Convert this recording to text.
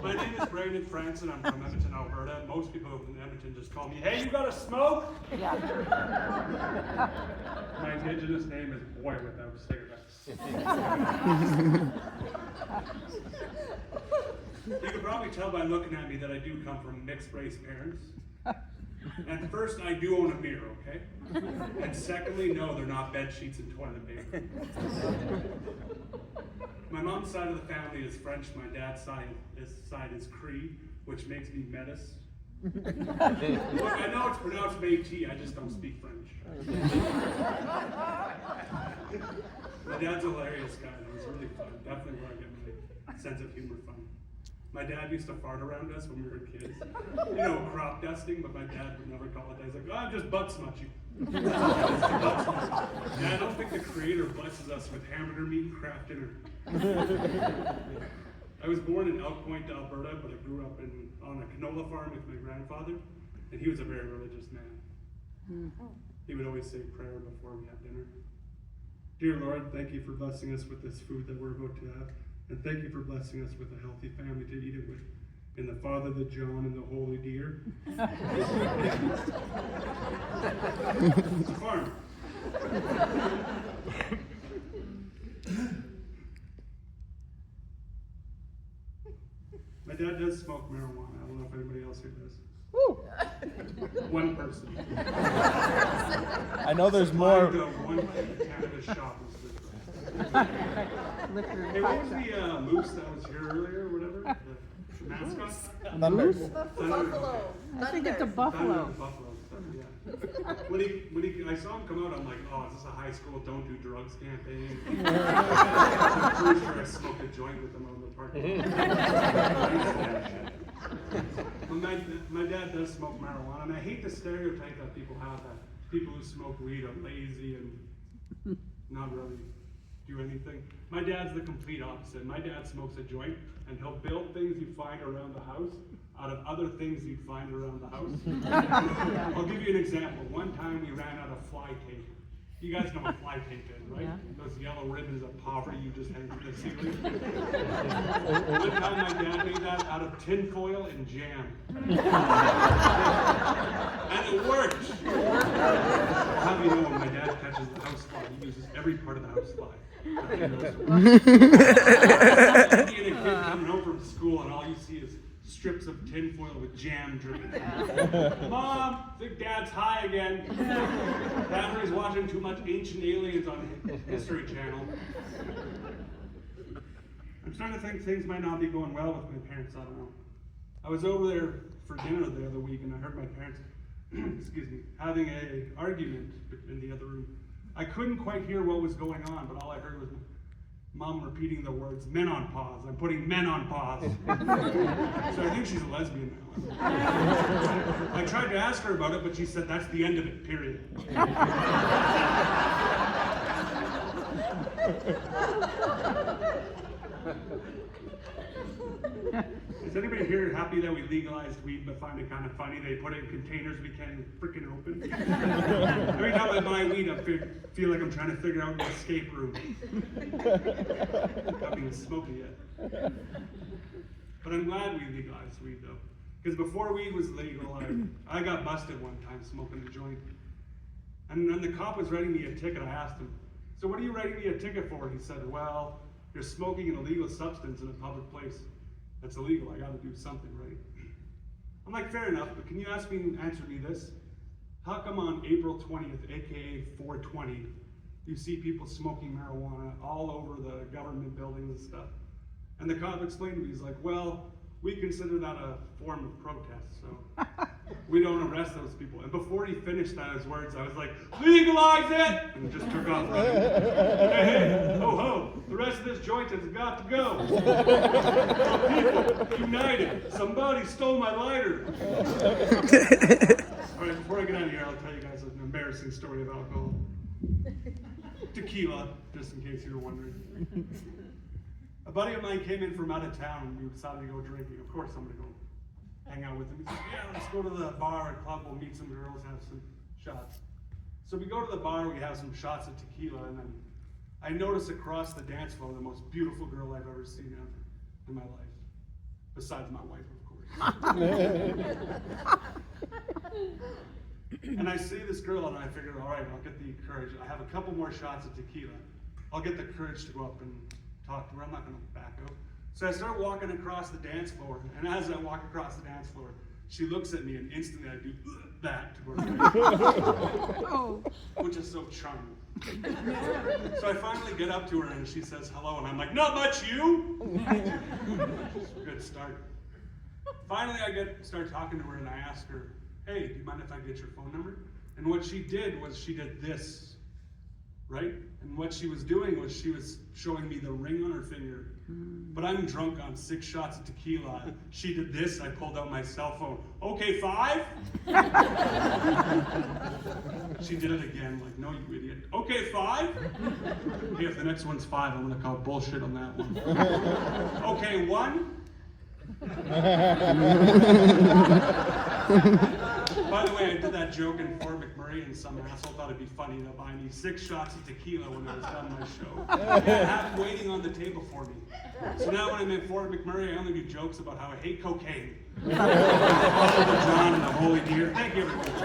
My name is Brandon Franson. I'm from Edmonton, Alberta. Most people in Edmonton just call me, "Hey, you got a smoke?" Yeah. My indigenous name is Boy Without Cigarettes. You can probably tell by looking at me that I do come from mixed race parents. And first, I do own a mirror, okay? And secondly, no, they're not bed sheets and toilet paper. My mom's side of the family is French. My dad's side is Cree, which makes me Metis. Look, I know it's pronounced Métis, I just don't speak French. My dad's a hilarious guy, and it was really fun. Definitely where I get my sense of humor from. My dad used to fart around us when we were kids. You know, crop dusting, but my dad would never call it that. He's like, "Oh, I'm just butt smudging." Dad, I don't think the creator blesses us with hamburger meat and craft dinner. I was born in Elk Point, Alberta, but I grew up on a canola farm with my grandfather, and he was a very religious man. He would always say prayer before we had dinner. Dear Lord, thank you for blessing us with this food that we're about to have. And thank you for blessing us with a healthy family to eat it with. In the Father, the John, and the Holy Deer. It's a farm. My dad does smoke marijuana. I don't know if anybody else here does. Woo. One person. I know there's more. The one cannabis shop is Liquor Hey, what was the moose that was here earlier, or whatever? The mascot? Thunder. Buffalo. I think it's a buffalo. Buffalo. Yeah. When I saw him come out, I'm like, oh, is this a high school don't do drugs campaign? I'm pretty sure I smoked a joint with him on the parking lot. My dad does smoke marijuana, and I hate the stereotype that people have that people who smoke weed are lazy and not really do anything. My dad's the complete opposite. My dad smokes a joint, and he'll build things you find around the house out of other things you find around the house. I'll give you an example. One time we ran out of fly tape. You guys know what fly tape is, right? Yeah. Those yellow ribbons of poverty you just hang from the ceiling. One time my dad made that out of tin foil and jam. And it worked. How do you know when my dad catches the house fly? He uses every part of the house fly. Being a kid coming home from school and all you see is strips of tin foil with jam dripping. Mom, I think Dad's high again. Battery's watching too much Ancient Aliens on History Channel. I'm starting to think things might not be going well with my parents. I don't know. I was over there for dinner the other week and I heard my parents, excuse me, having an argument in the other room. I couldn't quite hear what was going on, but all I heard was Mom repeating the words, "Men on pause. I'm putting men on pause." So I think she's a lesbian now. I tried to ask her about it, but she said that's the end of it, period. Is anybody here happy that we legalized weed but find it kind of funny they put it in containers we can't freaking open? Every time I buy weed, I feel like I'm trying to figure out an escape room. Not even smoking yet. But I'm glad we legalized weed though. Because before weed was legal, I got busted one time smoking a joint. And when the cop was writing me a ticket, I asked him, "So what are you writing me a ticket for?" He said, "Well, you're smoking an illegal substance in a public place. That's illegal, I gotta do something, right?" I'm like, fair enough, but can you answer me this? How come on April 20th, aka 420, you see people smoking marijuana all over the government buildings and stuff? And the cop explained to me, he's like, "Well, we consider that a form of protest, so we don't arrest those people." And before he finished his words, I was like, "Legalize it!" And just took off running. Hey, ho ho, the rest of this joint has got to go. People, united. Somebody stole my lighter. All right, before I get out of here, I'll tell you guys an embarrassing story of alcohol. Tequila, just in case you were wondering. A buddy of mine came in from out of town and we decided to go drinking. Of course I'm gonna go hang out with him. He said, "Yeah, let's go to the bar and club, we'll meet some girls, have some shots." So we go to the bar, we have some shots of tequila, and then I notice across the dance floor the most beautiful girl I've ever seen ever in my life. Besides my wife, of course. And I see this girl and I figure, all right, I'll get the courage. I have a couple more shots of tequila. I'll get the courage to go up and talk to her. I'm not going to back out. So I start walking across the dance floor. And as I walk across the dance floor, she looks at me and instantly I do that to her face, which is so charming. So I finally get up to her and she says hello and I'm like, not much, you? Good start. Finally I start talking to her and I ask her, hey, do you mind if I get your phone number? And what she did was she did this, right? And what she was doing was she was showing me the ring on her finger. But I'm drunk on 6 shots of tequila. She did this, I pulled out my cell phone. Okay, 5? She did it again, like, no, you idiot. Okay, 5? Okay, if the next one's 5, I'm gonna call bullshit on that one. Okay, 1? By the way, I did that joke in Fort McMurray, and some asshole thought it'd be funny to buy me 6 shots of tequila when I was done my show. I had them waiting on the table for me. So now when I'm in Fort McMurray, I only do jokes about how I hate cocaine. John and the Holy Deer. Thank you, everyone.